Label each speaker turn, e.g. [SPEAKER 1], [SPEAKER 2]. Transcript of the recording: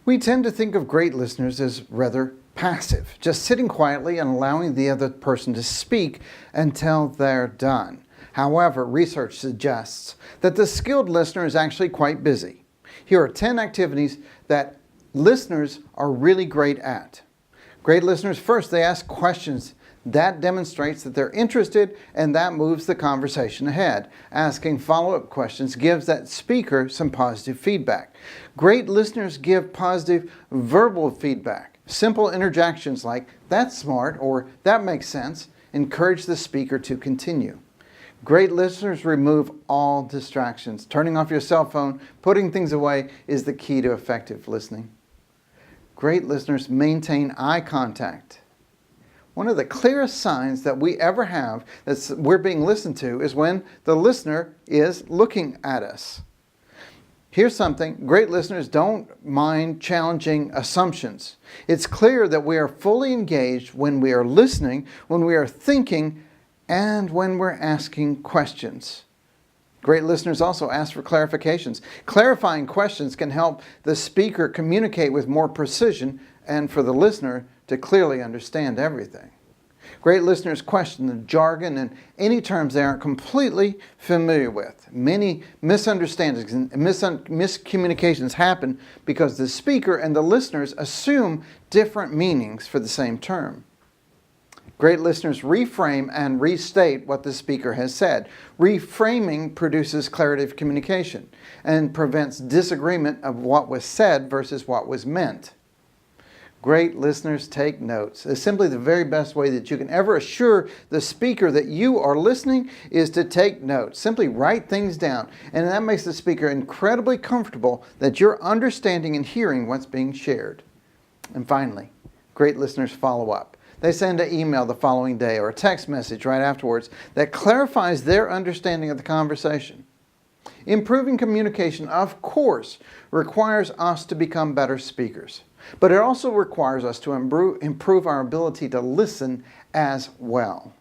[SPEAKER 1] We tend to think of great listeners as rather passive, just sitting quietly and allowing the other person to speak until they're done. However, research suggests that the skilled listener is actually quite busy. Here are 10 activities that listeners are really great at. Great listeners, first, they ask questions. That demonstrates that they're interested, and that moves the conversation ahead. Asking follow-up questions gives that speaker some positive feedback. Great listeners give positive verbal feedback. Simple interjections like, "That's smart," or "That makes sense," encourage the speaker to continue. Great listeners remove all distractions. Turning off your cell phone, putting things away is the key to effective listening. Great listeners maintain eye contact. One of the clearest signs that we ever have that we're being listened to is when the listener is looking at us. Here's something: great listeners don't mind challenging assumptions. It's clear that we are fully engaged when we are listening, when we are thinking, and when we're asking questions. Great listeners also ask for clarifications. Clarifying questions can help the speaker communicate with more precision and for the listener to clearly understand everything. Great listeners question the jargon and any terms they aren't completely familiar with. Many misunderstandings and miscommunications happen because the speaker and the listeners assume different meanings for the same term. Great listeners reframe and restate what the speaker has said. Reframing produces clarity of communication and prevents disagreement of what was said versus what was meant. Great listeners take notes. It's simply the very best way that you can ever assure the speaker that you are listening is to take notes. Simply write things down, and that makes the speaker incredibly comfortable that you're understanding and hearing what's being shared. And finally, great listeners follow up. They send an email the following day or a text message right afterwards that clarifies their understanding of the conversation. Improving communication, of course, requires us to become better speakers, but it also requires us to improve our ability to listen as well.